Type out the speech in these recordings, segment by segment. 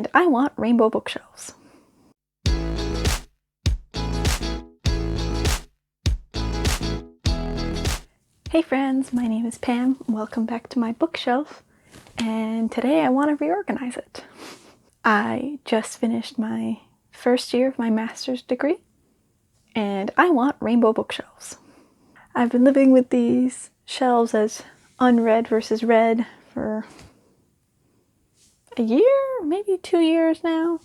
and I want rainbow bookshelves. Hey friends, my name is Pam. Welcome back to my bookshelf, and today I want to reorganize it. I just finished my first year of my master's degree, and I want rainbow bookshelves. I've been living with these shelves as unread versus read for a year, maybe 2 years now,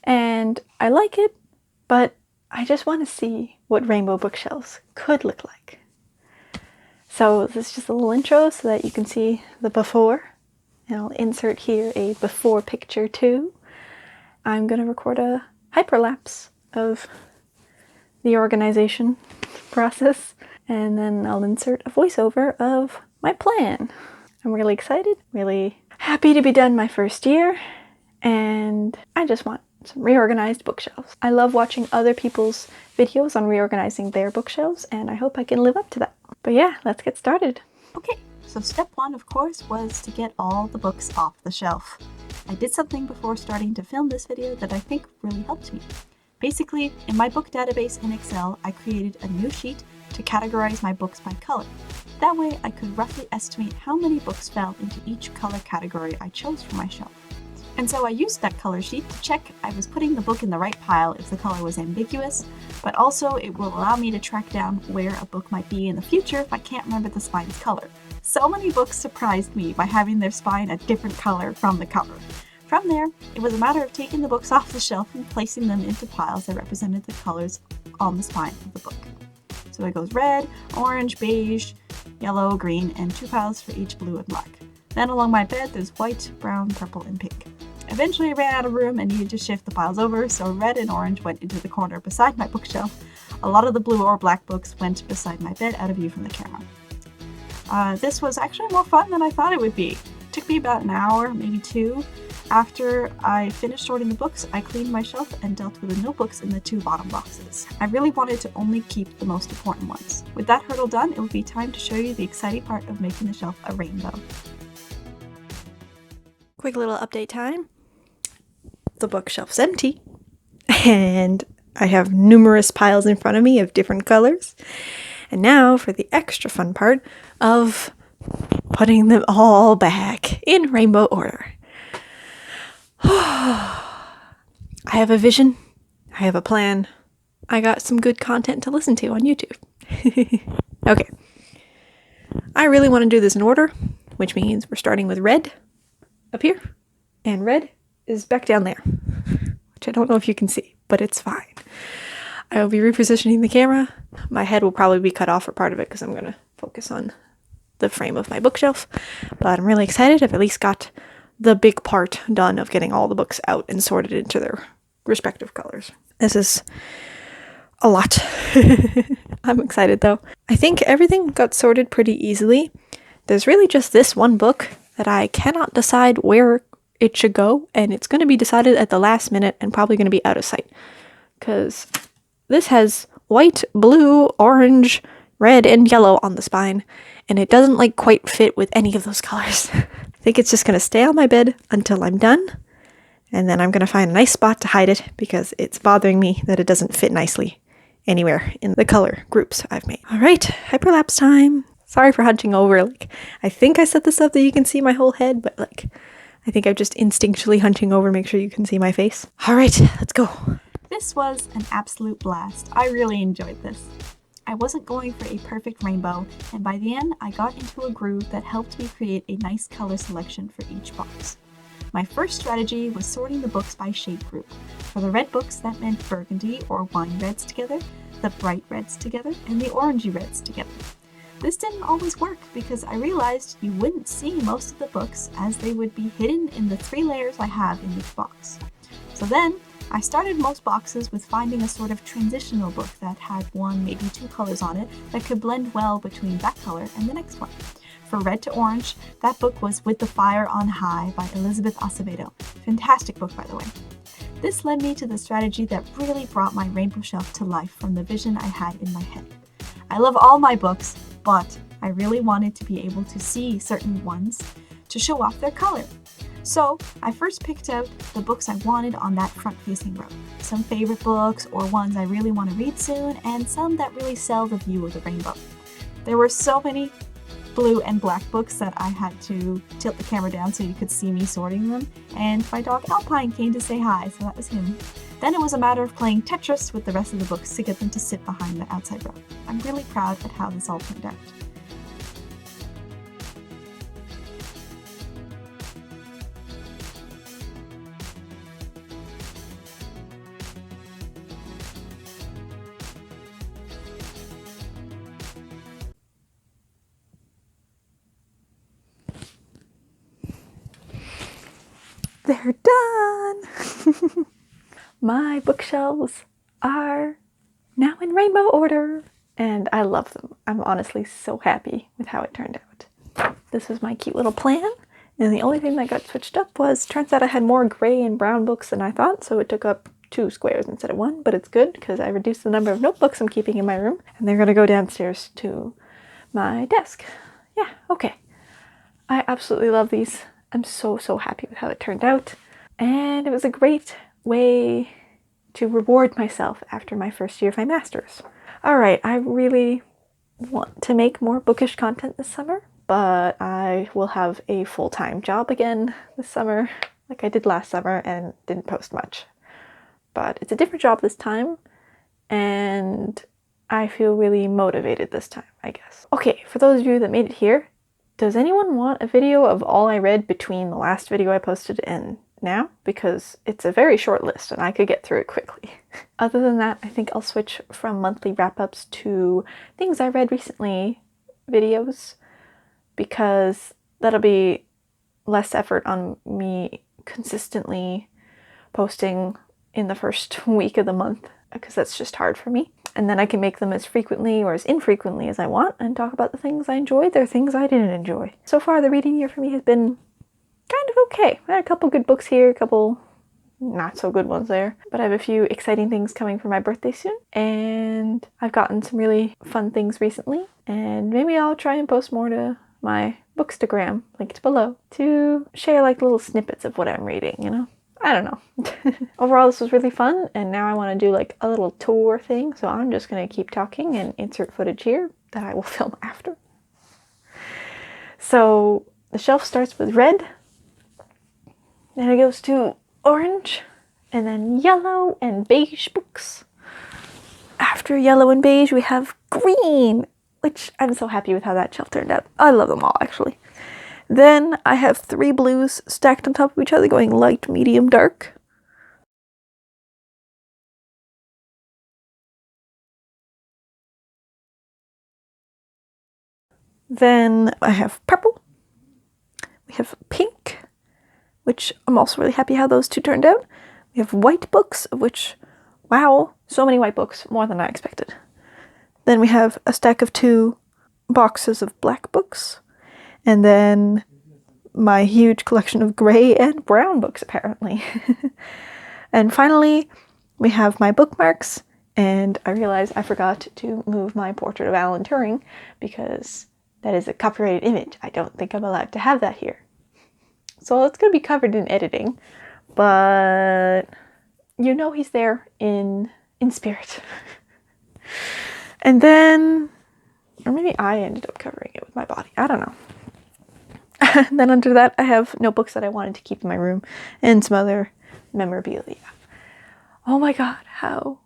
and I like it, but I just want to see what rainbow bookshelves could look like. So this is just a little intro so that you can see the before, and I'll insert here a before picture too. I'm going to record a hyperlapse of the organization process, and then I'll insert a voiceover of my plan. I'm really excited, really happy to be done my first year, and I just want some reorganized bookshelves. I love watching other people's videos on reorganizing their bookshelves, and I hope I can live up to that. But yeah, let's get started. Okay, so step one, of course, was to get all the books off the shelf. I did something before starting to film this video that I think really helped me. Basically, in my book database in Excel, I created a new sheet to categorize my books by color. That way, I could roughly estimate how many books fell into each color category I chose for my shelf. And so I used that color sheet to check I was putting the book in the right pile if the color was ambiguous, but also it will allow me to track down where a book might be in the future if I can't remember the spine's color. So many books surprised me by having their spine a different color from the cover. From there, it was a matter of taking the books off the shelf and placing them into piles that represented the colors on the spine of the book. So it goes red, orange, beige, yellow, green, and 2 piles for each blue and black. Then along my bed, there's white, brown, purple, and pink. Eventually I ran out of room and needed to shift the piles over, so red and orange went into the corner beside my bookshelf. A lot of the blue or black books went beside my bed out of view from the camera. This was actually more fun than I thought it would be. It took me about an hour, maybe 2. After I finished sorting the books, I cleaned my shelf and dealt with the notebooks in the 2 bottom boxes. I really wanted to only keep the most important ones. With that hurdle done, it would be time to show you the exciting part of making the shelf a rainbow. Quick little update time. The bookshelf's empty, and I have numerous piles in front of me of different colors. And now for the extra fun part of putting them all back in rainbow order. I have a vision. I have a plan. I got some good content to listen to on YouTube. Okay. I really want to do this in order, which means we're starting with red up here, and red is back down there, which I don't know if you can see, but it's fine. I will be repositioning the camera. My head will probably be cut off for part of it because I'm going to focus on the frame of my bookshelf, but I'm really excited. I've at least got the big part done of getting all the books out and sorted into their respective colors. This is a lot. I'm excited though. I think everything got sorted pretty easily. There's really just this one book that I cannot decide where it should go, and it's going to be decided at the last minute and probably going to be out of sight, because this has white, blue, orange, red, and yellow on the spine, and it doesn't quite fit with any of those colors. I think it's just going to stay on my bed until I'm done, and then I'm going to find a nice spot to hide it because it's bothering me that it doesn't fit nicely anywhere in the color groups I've made. All right, hyperlapse time. Sorry for hunching over. I think I set this up that you can see my whole head, but I think I'm just instinctually hunching over to make sure you can see my face. All right, let's go. This was an absolute blast. I really enjoyed this. I wasn't going for a perfect rainbow, and by the end, I got into a groove that helped me create a nice color selection for each box. My first strategy was sorting the books by shade group. For the red books, that meant burgundy or wine reds together, the bright reds together, and the orangey reds together. This didn't always work because I realized you wouldn't see most of the books as they would be hidden in the 3 layers I have in each box. So then, I started most boxes with finding a sort of transitional book that had 1, maybe 2 colors on it that could blend well between that color and the next one. For red to orange, that book was With the Fire on High by Elizabeth Acevedo. Fantastic book, by the way. This led me to the strategy that really brought my rainbow shelf to life from the vision I had in my head. I love all my books, but I really wanted to be able to see certain ones to show off their color. So I first picked out the books I wanted on that front-facing row. Some favorite books or ones I really want to read soon, and some that really sell the view of the rainbow. There were so many blue and black books that I had to tilt the camera down so you could see me sorting them, and my dog Alpine came to say hi, so that was him. Then it was a matter of playing Tetris with the rest of the books to get them to sit behind the outside row. I'm really proud at how this all turned out. They're done! My bookshelves are now in rainbow order, and I love them. I'm honestly so happy with how it turned out. This is my cute little plan, and the only thing that got switched up was, turns out I had more gray and brown books than I thought, so it took up 2 squares instead of 1, but it's good because I reduced the number of notebooks I'm keeping in my room, and they're gonna go downstairs to my desk. Yeah, okay. I absolutely love these. I'm so happy with how it turned out. And it was a great way to reward myself after my first year of my master's. Alright, I really want to make more bookish content this summer, but I will have a full-time job again this summer, like I did last summer and didn't post much. But it's a different job this time, and I feel really motivated this time, I guess. Okay, for those of you that made it here, does anyone want a video of all I read between the last video I posted and now? Because it's a very short list and I could get through it quickly. Other than that, I think I'll switch from monthly wrap-ups to things I read recently videos, because that'll be less effort on me consistently posting in the first week of the month, because that's just hard for me. And then I can make them as frequently or as infrequently as I want and talk about the things I enjoyed, the things I didn't enjoy. So far, the reading year for me has been kind of okay. I had a couple good books here, a couple not so good ones there, but I have a few exciting things coming for my birthday soon, and I've gotten some really fun things recently, and maybe I'll try and post more to my Bookstagram, linked below, to share like little snippets of what I'm reading, you know? I don't know. Overall, this was really fun, and now I want to do like a little tour thing, so I'm just going to keep talking and insert footage here that I will film after. So the shelf starts with red, then it goes to orange, and then yellow and beige books. After yellow and beige, we have green, which I'm so happy with how that shelf turned out. I love them all, actually. Then I have 3 blues stacked on top of each other, going light, medium, dark. Then I have purple. We have pink, which I'm also really happy how those two turned out. We have white books, of which, wow, so many white books, more than I expected. Then we have a stack of 2 boxes of black books. And then my huge collection of gray and brown books, apparently. And finally, we have my bookmarks, and I realized I forgot to move my portrait of Alan Turing, because that is a copyrighted image. I don't think I'm allowed to have that here. So it's going to be covered in editing, but you know he's there in spirit. And then, or maybe I ended up covering it with my body. I don't know. Then under that, I have notebooks that I wanted to keep in my room and some other memorabilia. Oh my god, how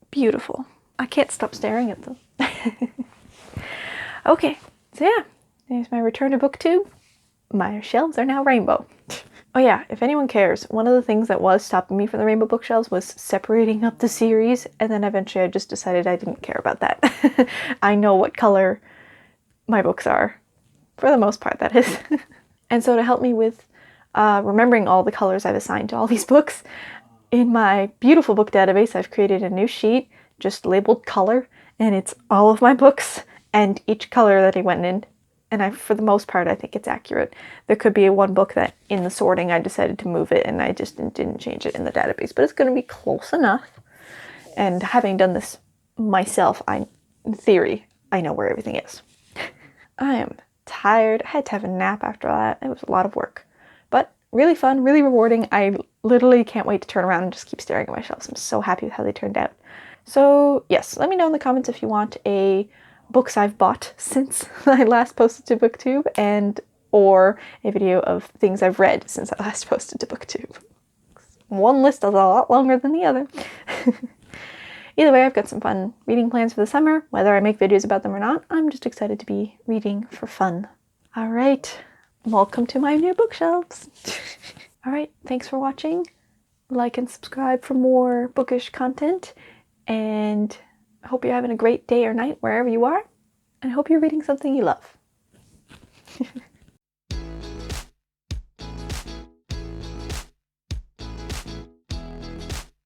beautiful. I can't stop staring at them. Okay, so yeah, there's my return to booktube. My shelves are now rainbow. Oh yeah, if anyone cares, one of the things that was stopping me from the rainbow bookshelves was separating up the series, and then eventually I just decided I didn't care about that. I know what color my books are. For the most part, that is. And so to help me with remembering all the colors I've assigned to all these books, in my beautiful book database, I've created a new sheet just labeled color, and it's all of my books and each color that I went in. And for the most part, I think it's accurate. There could be one book that in the sorting I decided to move it and I just didn't change it in the database, but it's going to be close enough. And having done this myself, in theory, I know where everything is. I am tired. I had to have a nap after that. It was a lot of work. But really fun, really rewarding. I literally can't wait to turn around and just keep staring at my shelves. I'm so happy with how they turned out. So yes, let me know in the comments if you want a books I've bought since I last posted to BookTube, and or a video of things I've read since I last posted to BookTube. One list is a lot longer than the other. Either way, I've got some fun reading plans for the summer. Whether I make videos about them or not, I'm just excited to be reading for fun. All right, welcome to my new bookshelves. All right, thanks for watching. Like and subscribe for more bookish content, and I hope you're having a great day or night wherever you are, and I hope you're reading something you love.